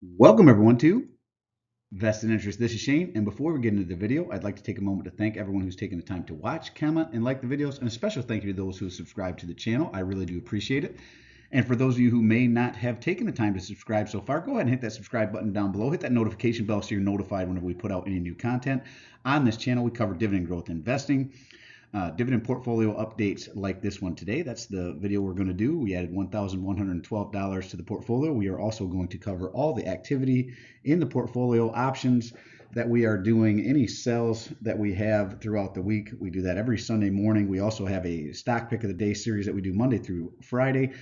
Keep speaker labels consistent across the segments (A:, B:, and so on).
A: Welcome everyone to Vested Interest. This is Shane, and before we get into the video, I'd like to take a moment to thank everyone who's taken the time to watch, comment, and like the videos, and a special thank you to those who have subscribed to the channel. I really do appreciate it. And for those of you who may not have taken the time to subscribe so far, go ahead and hit that subscribe button down below. Hit that notification bell so you're notified whenever we put out any new content. On this channel, we cover dividend growth investing. Dividend portfolio updates like this one today. That's the video we're going to do. We added $1,112 to the portfolio. We are also going to cover all the activity in the portfolio, options that we are doing, any sells that we have throughout the week. We do that every Sunday morning. We also have a stock pick of the day series that we do Monday through Friday,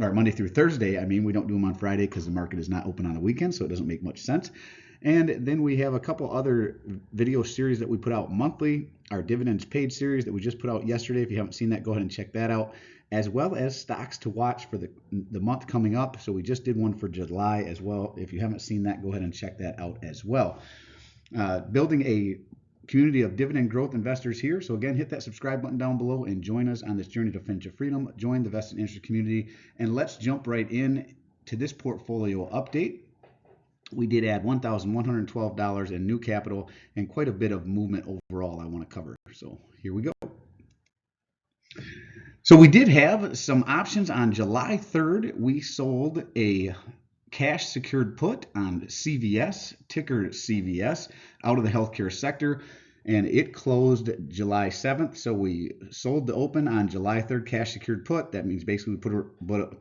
A: or Monday through Thursday. I mean, we don't do them on Friday because the market is not open on the weekend, so it doesn't make much sense. And then we have a couple other video series that we put out monthly. Our dividends paid series that we just put out yesterday. If you haven't seen that, go ahead and check that out, as well as stocks to watch for the month coming up. So we just did one for July as well. If you haven't seen that, go ahead and check that out as well. Building a community of dividend growth investors here. So again, hit that subscribe button down below and join us on this journey to financial freedom. Join the Vested Interest community, and let's jump right in to this portfolio update. We did add $1,112 in new capital and quite a bit of movement overall I want to cover. So here we go. So we did have some options on July 3rd. We sold a cash secured put on CVS, ticker CVS, out of the healthcare sector, and it closed July 7th. So we sold the open on July 3rd cash secured put. That means basically we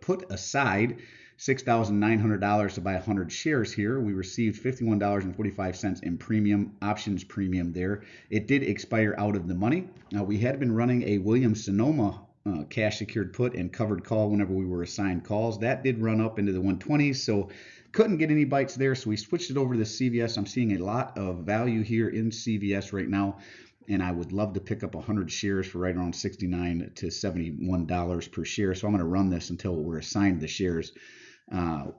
A: put aside $6,900 to buy 100 shares here. We received $51.45 in premium, options premium there. It did expire out of the money. Now, we had been running a Williams-Sonoma cash secured put and covered call whenever we were assigned calls. That did run up into the 120s, so couldn't get any bites there, so we switched it over to CVS. I'm seeing a lot of value here in CVS right now, and I would love to pick up 100 shares for right around $69 to $71 per share. So I'm going to run this until we're assigned the shares.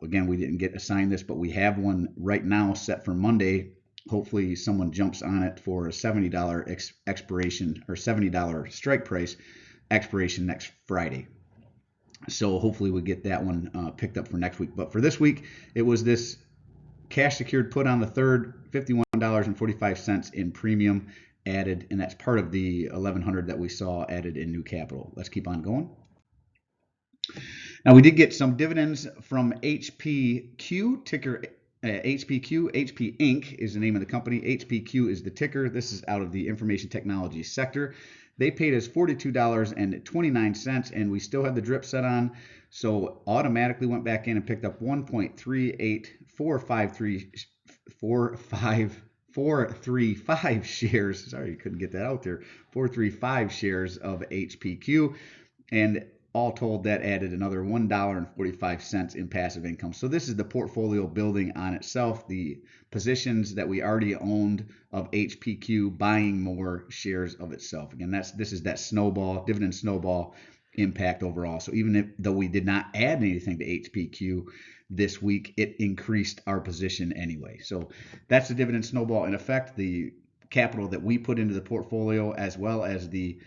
A: Again, we didn't get assigned this, but we have one right now set for Monday. Hopefully someone jumps on it for a $70 expiration, or $70 strike price expiration next Friday. So hopefully we get that one picked up for next week. But for this week, it was this cash secured put on the 3rd, $51.45 in premium added, and that's part of the 1,100 that we saw added in new capital. Let's keep on going. Now, we did get some dividends from HPQ, ticker HPQ. HP Inc. is the name of the company. HPQ is the ticker. This is out of the information technology sector. They paid us $42.29, and we still had the drip set on, so automatically went back in and picked up 1.38435 shares. Sorry, you couldn't get that out there. 435 shares of HPQ, and all told, that added another $1.45 in passive income. So this is the portfolio building on itself, the positions that we already owned of HPQ buying more shares of itself. Again, this is that snowball, dividend snowball impact overall. So even though we did not add anything to HPQ this week, it increased our position anyway. So that's the dividend snowball in effect, the capital that we put into the portfolio, as well as the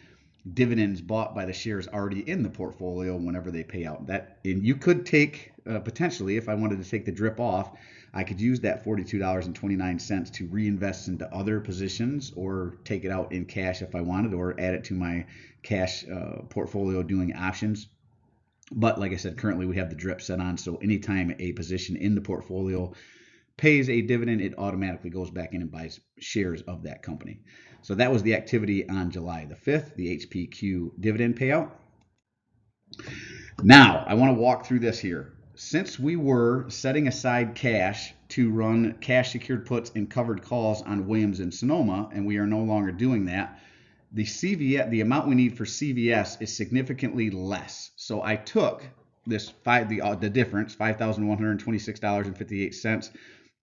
A: dividends bought by the shares already in the portfolio whenever they pay out. That, and you could take potentially, if I wanted to take the drip off, I could use that $42.29 to reinvest into other positions, or take it out in cash if I wanted, or add it to my cash portfolio doing options. But like I said, currently we have the drip set on, so anytime a position in the portfolio pays a dividend, it automatically goes back in and buys shares of that company. So that was the activity on July the 5th, the HPQ dividend payout. Now, I want to walk through this here. Since we were setting aside cash to run cash secured puts and covered calls on Williams and Sonoma, and we are no longer doing that, the amount we need for CVS is significantly less. So I took this the difference, $5,126.58,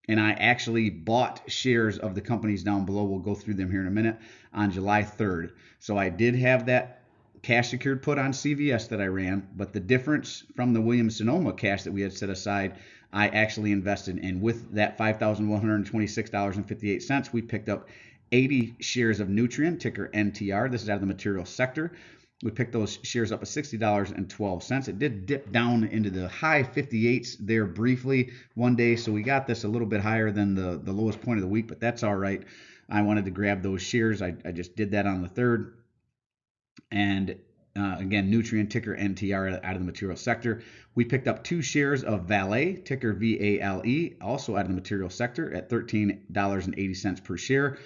A: and I actually bought shares of the companies down below. We'll go through them here in a minute, on July 3rd. So I did have that cash secured put on CVS that I ran, but the difference from the Williams-Sonoma cash that we had set aside, I actually invested in. With that $5,126.58, we picked up 80 shares of Nutrien, ticker NTR. This is out of the material sector. We picked those shares up at $60.12. It did dip down into the high 58s there briefly one day, so we got this a little bit higher than the lowest point of the week, but that's all right. I wanted to grab those shares. I just did that on the 3rd. And again, Nutrien, ticker NTR, out of the material sector. We picked up 2 shares of Valet, ticker VALE, also out of the material sector at $13.80 per share.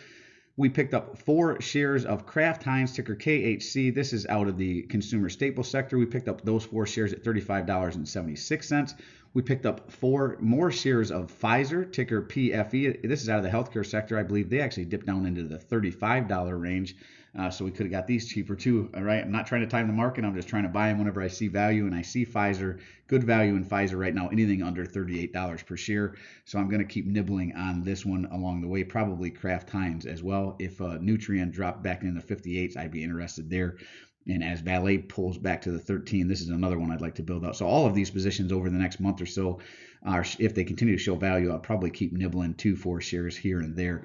A: We picked up 4 shares of Kraft Heinz, ticker KHC. This is out of the consumer staple sector. We picked up those 4 shares at $35.76. We picked up 4 more shares of Pfizer, ticker PFE. This is out of the healthcare sector. I believe they actually dipped down into the $35 range. So we could have got these cheaper too. All right. I'm not trying to time the market. I'm just trying to buy them whenever I see value, and I see Pfizer, good value in Pfizer right now, anything under $38 per share. So I'm going to keep nibbling on this one along the way, probably Kraft Heinz as well. If Nutrien dropped back in the 58s, I'd be interested there. And as Valet pulls back to the 13, this is another one I'd like to build out. So all of these positions over the next month or so, if they continue to show value, I'll probably keep nibbling 2-4 shares here and there.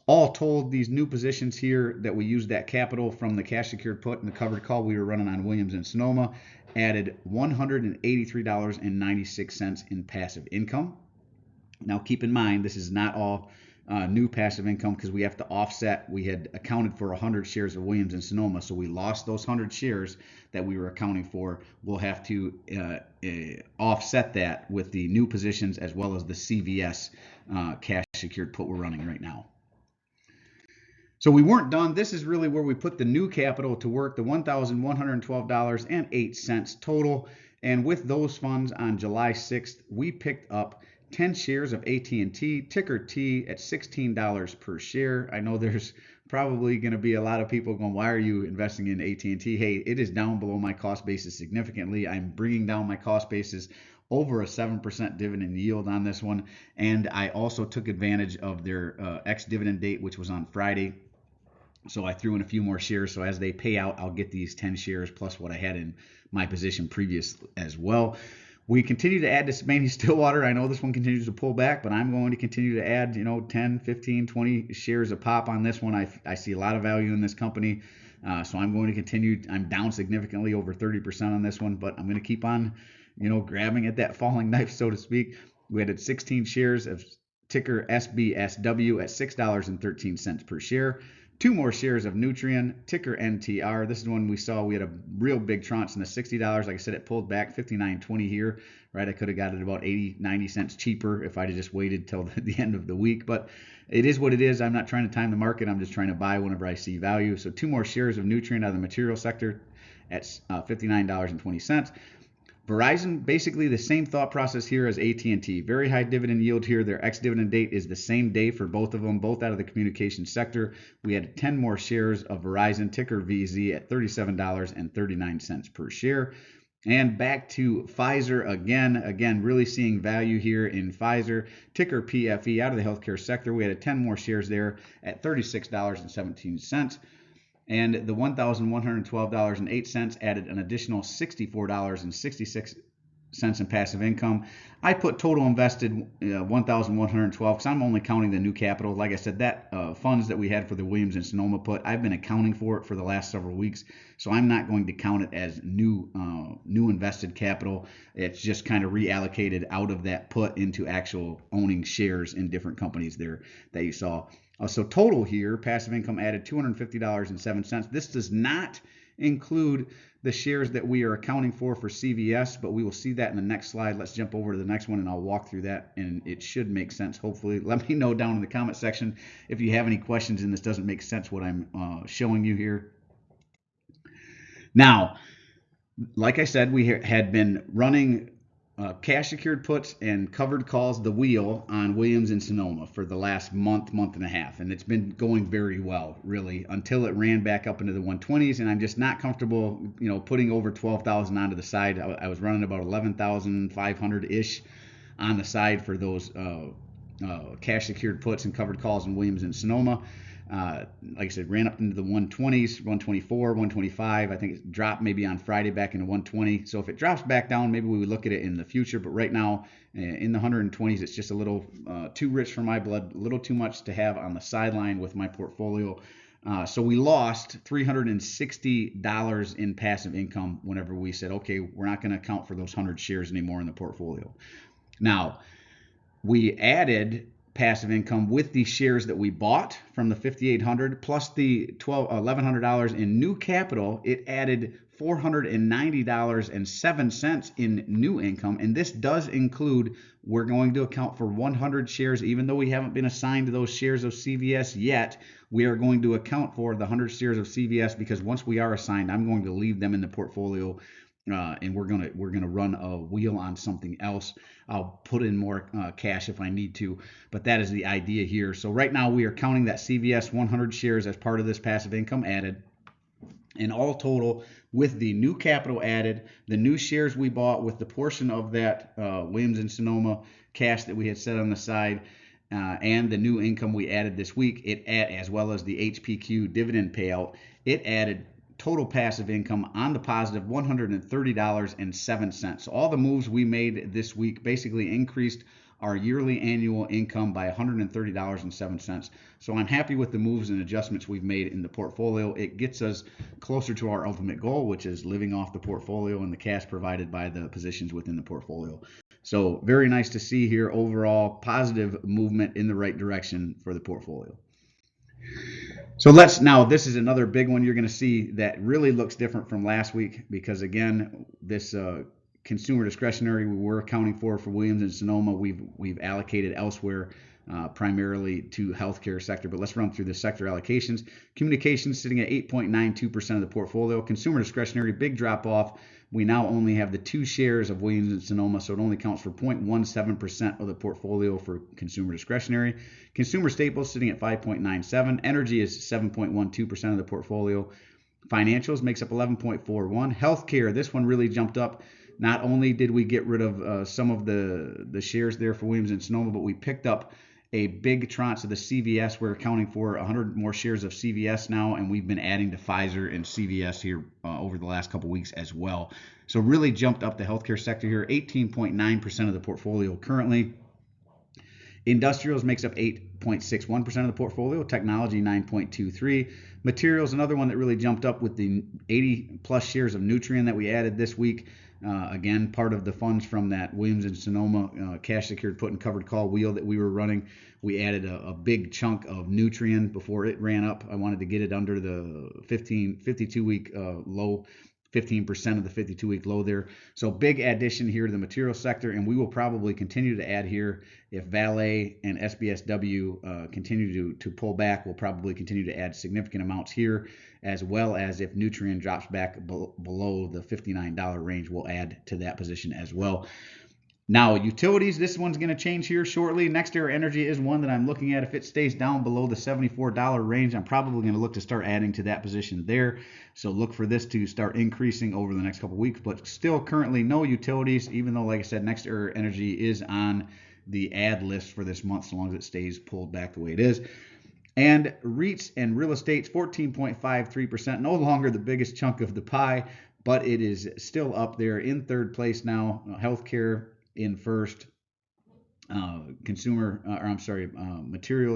A: All told, these new positions here that we used that capital from the cash secured put and the covered call we were running on Williams and Sonoma added $183.96 in passive income. Now keep in mind, this is not all new passive income, because we have to offset. We had accounted for 100 shares of Williams and Sonoma, so we lost those 100 shares that we were accounting for. We'll have to offset that with the new positions as well as the CVS cash secured put we're running right now. So we weren't done. This is really where we put the new capital to work, the $1,112.08 total. And with those funds on July 6th, we picked up 10 shares of AT&T, ticker T, at $16 per share. I know there's probably going to be a lot of people going, why are you investing in AT&T? Hey, it is down below my cost basis significantly. I'm bringing down my cost basis over a 7% dividend yield on this one. And I also took advantage of their ex-dividend date, which was on Friday. So I threw in a few more shares. So as they pay out, I'll get these 10 shares plus what I had in my position previous as well. We continue to add to Spaney Stillwater. I know this one continues to pull back, but I'm going to continue to add, 10, 15, 20 shares a pop on this one. I see a lot of value in this company. So I'm going to continue. I'm down significantly, over 30% on this one, but I'm going to keep on, grabbing at that falling knife, so to speak. We added 16 shares of ticker SBSW at $6.13 per share. 2 more shares of Nutrien, ticker NTR. This is one we saw. We had a real big tranche in the $60. Like I said, it pulled back $59.20 here, right? I could have got it about 80, 90 cents cheaper if I'd have just waited till the end of the week. But it is what it is. I'm not trying to time the market. I'm just trying to buy whenever I see value. So 2 more shares of Nutrien out of the material sector at $59.20. Verizon, basically the same thought process here as AT&T. Very high dividend yield here. Their ex-dividend date is the same day for both of them, both out of the communications sector. We had 10 more shares of Verizon, ticker VZ, at $37.39 per share. And back to Pfizer again, really seeing value here in Pfizer, ticker PFE, out of the healthcare sector. We had 10 more shares there at $36.17. And the $1,112.08 added an additional $64.66 in passive income. I put total invested $1,112 because I'm only counting the new capital. Like I said, that funds that we had for the Williams and Sonoma put, I've been accounting for it for the last several weeks, so I'm not going to count it as new invested capital. It's just kind of reallocated out of that put into actual owning shares in different companies there that you saw. So total here, passive income added $250.07. This does not include the shares that we are accounting for CVS, but we will see that in the next slide. Let's jump over to the next one and I'll walk through that, and it should make sense, hopefully. Let me know down in the comment section if you have any questions and this doesn't make sense what I'm showing you here. Now, like I said, we had been running cash secured puts and covered calls, the wheel, on Williams and Sonoma for the last month and a half, and it's been going very well, really, until it ran back up into the 120s. And I'm just not comfortable, putting over 12,000 onto the side. I was running about 11,500 ish on the side for those cash secured puts and covered calls in Williams and Sonoma. Like I said, ran up into the 120s, 124, 125. I think it dropped maybe on Friday back into 120. So if it drops back down, maybe we would look at it in the future. But right now, in the 120s, it's just a little too rich for my blood, a little too much to have on the sideline with my portfolio. So we lost $360 in passive income whenever we said, okay, we're not going to account for those 100 shares anymore in the portfolio. Now, we added passive income with the shares that we bought from the 5,800 plus the $1,100 in new capital. It added $490.07 in new income, and this does include, we're going to account for 100 shares, even though we haven't been assigned those shares of CVS yet. We are going to account for the 100 shares of CVS, because once we are assigned, I'm going to leave them in the portfolio, and we're gonna run a wheel on something else. I'll put in more cash if I need to, but that is the idea here. So right now we are counting that CVS 100 shares as part of this passive income added. And all total, with the new capital added, the new shares we bought, with the portion of that Williams and Sonoma cash that we had set on the side, and the new income we added this week, as well as the HPQ dividend payout, it added total passive income on the positive $130.07. So all the moves we made this week basically increased our yearly annual income by $130.07. So I'm happy with the moves and adjustments we've made in the portfolio. It gets us closer to our ultimate goal, which is living off the portfolio and the cash provided by the positions within the portfolio. So very nice to see here. Overall positive movement in the right direction for the portfolio. So this is another big one you're going to see that really looks different from last week, because again, this consumer discretionary we were accounting for Williams and Sonoma, we've allocated elsewhere, primarily to healthcare sector. But let's run through the sector allocations. Communications sitting at 8.92% of the portfolio. Consumer discretionary, big drop off. We now only have the 2 shares of Williams and Sonoma, so it only counts for 0.17% of the portfolio for consumer discretionary. Consumer staples sitting at 5.97. Energy is 7.12% of the portfolio. Financials makes up 11.41. Healthcare, this one really jumped up. Not only did we get rid of some of the shares there for Williams and Sonoma, but we picked up a big tranche of the CVS. We're accounting for 100 more shares of CVS now, and we've been adding to Pfizer and CVS here over the last couple weeks as well. So really jumped up the healthcare sector here, 18.9% of the portfolio currently. Industrials makes up 8.61% of the portfolio. Technology 9.23. Materials, another one that really jumped up with the 80 plus shares of Nutrien that we added this week. Again, part of the funds from that Williams and Sonoma cash secured put and covered call wheel that we were running. We added a big chunk of Nutrien before it ran up. I wanted to get it under the 52-week low, 15% of the 52-week low there. So big addition here to the material sector, and we will probably continue to add here. If Vale and SBSW continue to pull back, we'll probably continue to add significant amounts here, as well as if Nutrien drops back below the $59 range, we'll add to that position as well. Now, utilities, this one's going to change here shortly. NextEra Energy is one that I'm looking at. If it stays down below the $74 range, I'm probably going to look to start adding to that position there. So look for this to start increasing over the next couple of weeks, but still currently no utilities, even though, like I said, NextEra Energy is on the add list for this month, so long as it stays pulled back the way it is. And REITs and real estates, 14.53%, no longer the biggest chunk of the pie, but it is still up there in third place now. Healthcare in first, materials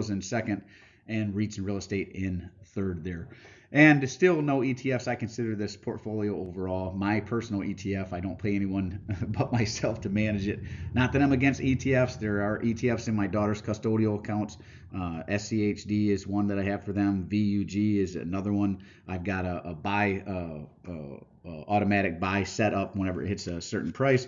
A: in second, and REITs and real estate in third there. And still no ETFs. I consider this portfolio overall my personal ETF. I don't pay anyone but myself to manage it. Not that I'm against ETFs. There are ETFs in my daughter's custodial accounts. SCHD is one that I have for them. VUG is another one. I've got a buy, automatic buy set up whenever it hits a certain price.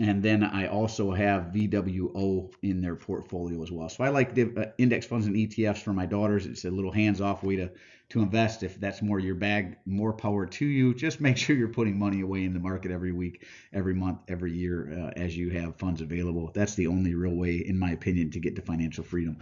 A: And then I also have VWO in their portfolio as well. So I like index funds and ETFs for my daughters. It's a little hands-off way to invest. If that's more your bag, more power to you. Just make sure you're putting money away in the market every week, every month, every year as you have funds available. That's the only real way, in my opinion, to get to financial freedom.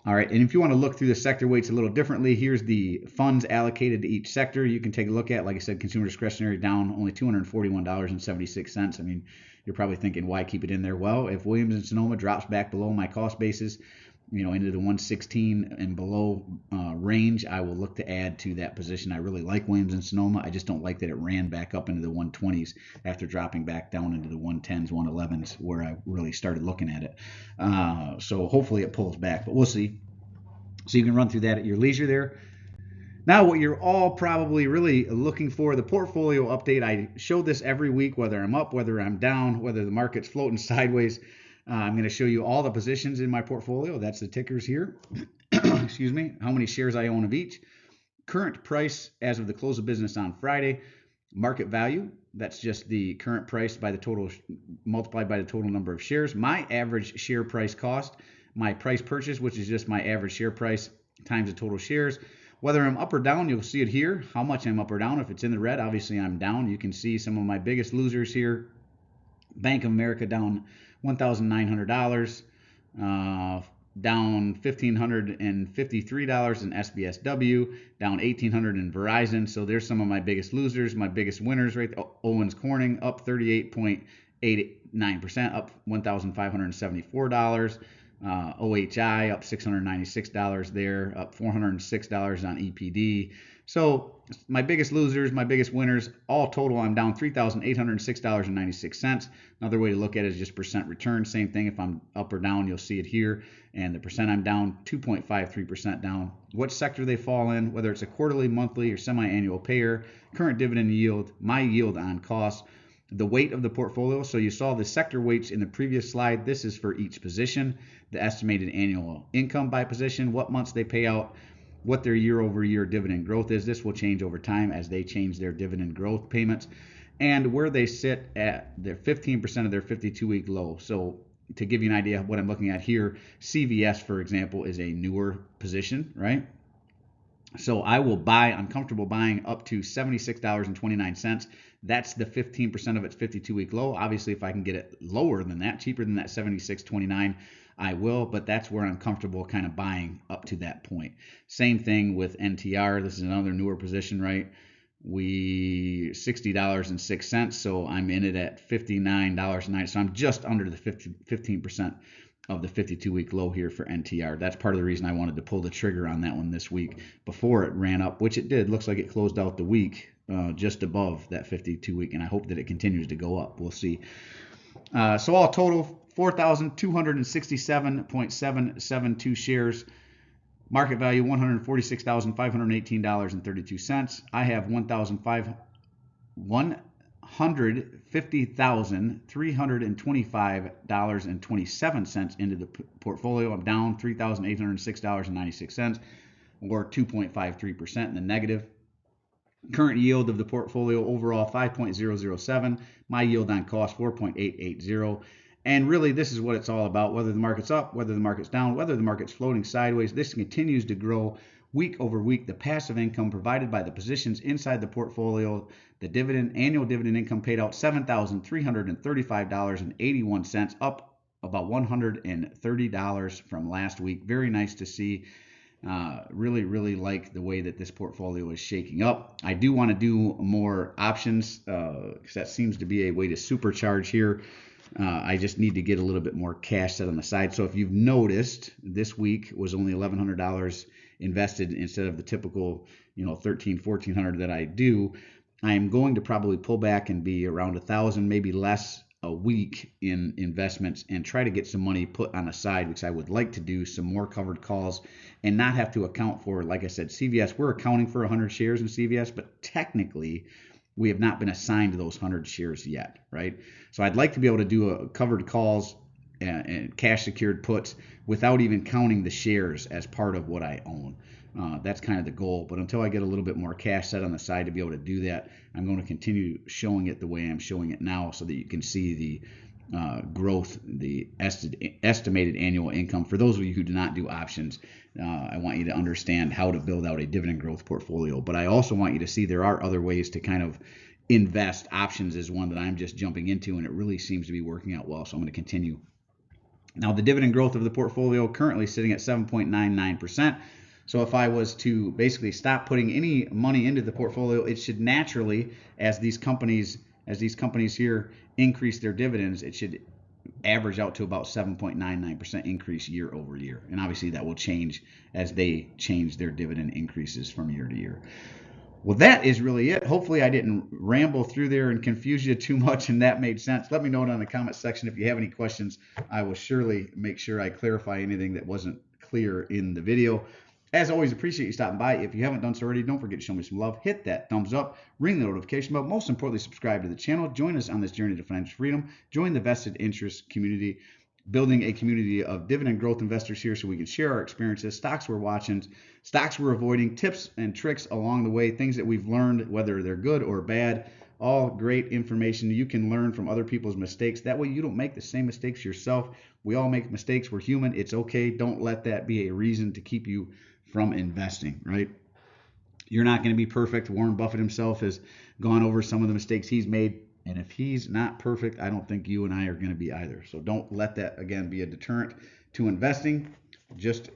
A: All right, and if you want to look through the sector weights a little differently, here's the funds allocated to each sector. You can take a look at, like I said, consumer discretionary down only $241.76. I mean, you're probably thinking, why keep it in there? Well, if Williams and Sonoma drops back below my cost basis, into the 116 and below range, I will look to add to that position. I really like Williams and Sonoma. I just don't like that it ran back up into the 120s after dropping back down into the 110s, 111s, where I really started looking at it. So hopefully it pulls back, but we'll see. So you can run through that at your leisure there. Now, what you're all probably really looking for, the portfolio update. I show this every week, whether I'm up, whether I'm down, whether the market's floating sideways. I'm going to show you all the positions in my portfolio. That's the tickers here. Excuse me. How many shares I own of each. Current price as of the close of business on Friday. Market value. That's just the current price by the total multiplied by the total number of shares. My average share price cost. My price purchase, which is just my average share price times the total shares. Whether I'm up or down, you'll see it here, how much I'm up or down. If it's in the red, obviously I'm down. You can see some of my biggest losers here. Bank of America down $1,900, down $1,553 in SBSW, down $1,800 in Verizon. So there's some of my biggest losers, my biggest winners right there. Owens Corning up 38.89%, up $1,574. OHI up $696 there, up $406 on EPD. So my biggest losers, my biggest winners, all total, I'm down $3,806.96. Another way to look at it is just percent return. Same thing, if I'm up or down, you'll see it here. And the percent I'm down, 2.53% down. What sector they fall in, whether it's a quarterly, monthly, or semi-annual payer, current dividend yield, my yield on cost, the weight of the portfolio. So you saw the sector weights in the previous slide. This is for each position, the estimated annual income by position, what months they pay out, what their year-over-year dividend growth is. This will change over time as they change their dividend growth payments, and where they sit at their 15% of their 52-week low. So to give you an idea of what I'm looking at here, CVS, for example, is a newer position, right? So I'm comfortable buying up to $76.29. That's the 15% of its 52-week low. Obviously, if I can get it lower than that, cheaper than that $76.29, I will, but that's where I'm comfortable kind of buying up to that point. Same thing with NTR. This is another newer position, right? $60.06, so I'm in it at $59.09. So I'm just under the 15% of the 52-week low here for NTR. That's part of the reason I wanted to pull the trigger on that one this week before it ran up, which it did. Looks like it closed out the week just above that 52-week, and I hope that it continues to go up. We'll see. So all total, 4,267.772 shares. Market value, $146,518.32. I have $150,325.27 into the portfolio. I'm down $3,806.96, or 2.53% in the negative. Current yield of the portfolio overall 5.007. My yield on cost 4.880. And really, this is what it's all about. Whether the market's up, whether the market's down, whether the market's floating sideways, this continues to grow week over week. The passive income provided by the positions inside the portfolio, the annual dividend income paid out $7,335.81, up about $130 from last week. Very nice to see. Really like the way that this portfolio is shaking up. I do want to do more options because that seems to be a way to supercharge here. I just need to get a little bit more cash set on the side. So if you've noticed, this week was only $1,100 invested instead of the typical, $1,300-$1,400 that I do. I am going to probably pull back and be around $1,000, maybe less a week in investments, and try to get some money put on the side, which I would like to do some more covered calls and not have to account for, like I said, CVS. We're accounting for 100 shares in CVS, but technically we have not been assigned those 100 shares yet, right? So I'd like to be able to do a covered calls and cash secured puts without even counting the shares as part of what I own. That's kind of the goal. But until I get a little bit more cash set on the side to be able to do that, I'm going to continue showing it the way I'm showing it now so that you can see the growth, the estimated annual income. For those of you who do not do options, I want you to understand how to build out a dividend growth portfolio. But I also want you to see there are other ways to kind of invest. Options is one that I'm just jumping into, and it really seems to be working out well. So I'm going to continue. Now, the dividend growth of the portfolio currently sitting at 7.99%. So if I was to basically stop putting any money into the portfolio, it should naturally, as these companies here increase their dividends, it should average out to about 7.99% increase year over year. And obviously that will change as they change their dividend increases from year to year. Well, that is really it. Hopefully I didn't ramble through there and confuse you too much, and that made sense. Let me know it in the comment section. If you have any questions, I will surely make sure I clarify anything that wasn't clear in the video. As always, appreciate you stopping by. If you haven't done so already, don't forget to show me some love. Hit that thumbs up, ring the notification bell. Most importantly, subscribe to the channel. Join us on this journey to financial freedom. Join the vested interest community, building a community of dividend growth investors here so we can share our experiences, stocks we're watching, stocks we're avoiding, tips and tricks along the way, things that we've learned, whether they're good or bad. All great information you can learn from other people's mistakes. That way you don't make the same mistakes yourself. We all make mistakes. We're human. It's okay. Don't let that be a reason to keep you from investing, right? You're not going to be perfect. Warren Buffett himself has gone over some of the mistakes he's made. And if he's not perfect, I don't think you and I are going to be either. So don't let that, again, be a deterrent to investing. Just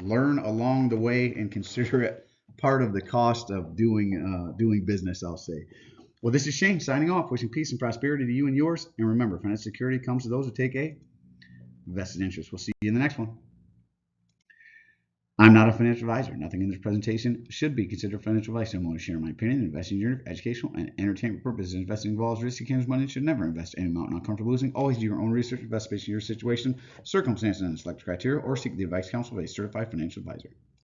A: learn along the way and consider it part of the cost of doing business, I'll say. Well, this is Shane signing off, wishing peace and prosperity to you and yours. And remember, financial security comes to those who take a vested interest. We'll see you in the next one. I'm not a financial advisor. Nothing in this presentation should be considered financial advice. I'm only sharing my opinion. Investing in your educational and entertainment purposes. Investing involves risky accounts, money, and should never invest any amount not comfortable losing. Always do your own research, invest based on your situation, circumstances, and select criteria, or seek the advice counsel of a certified financial advisor.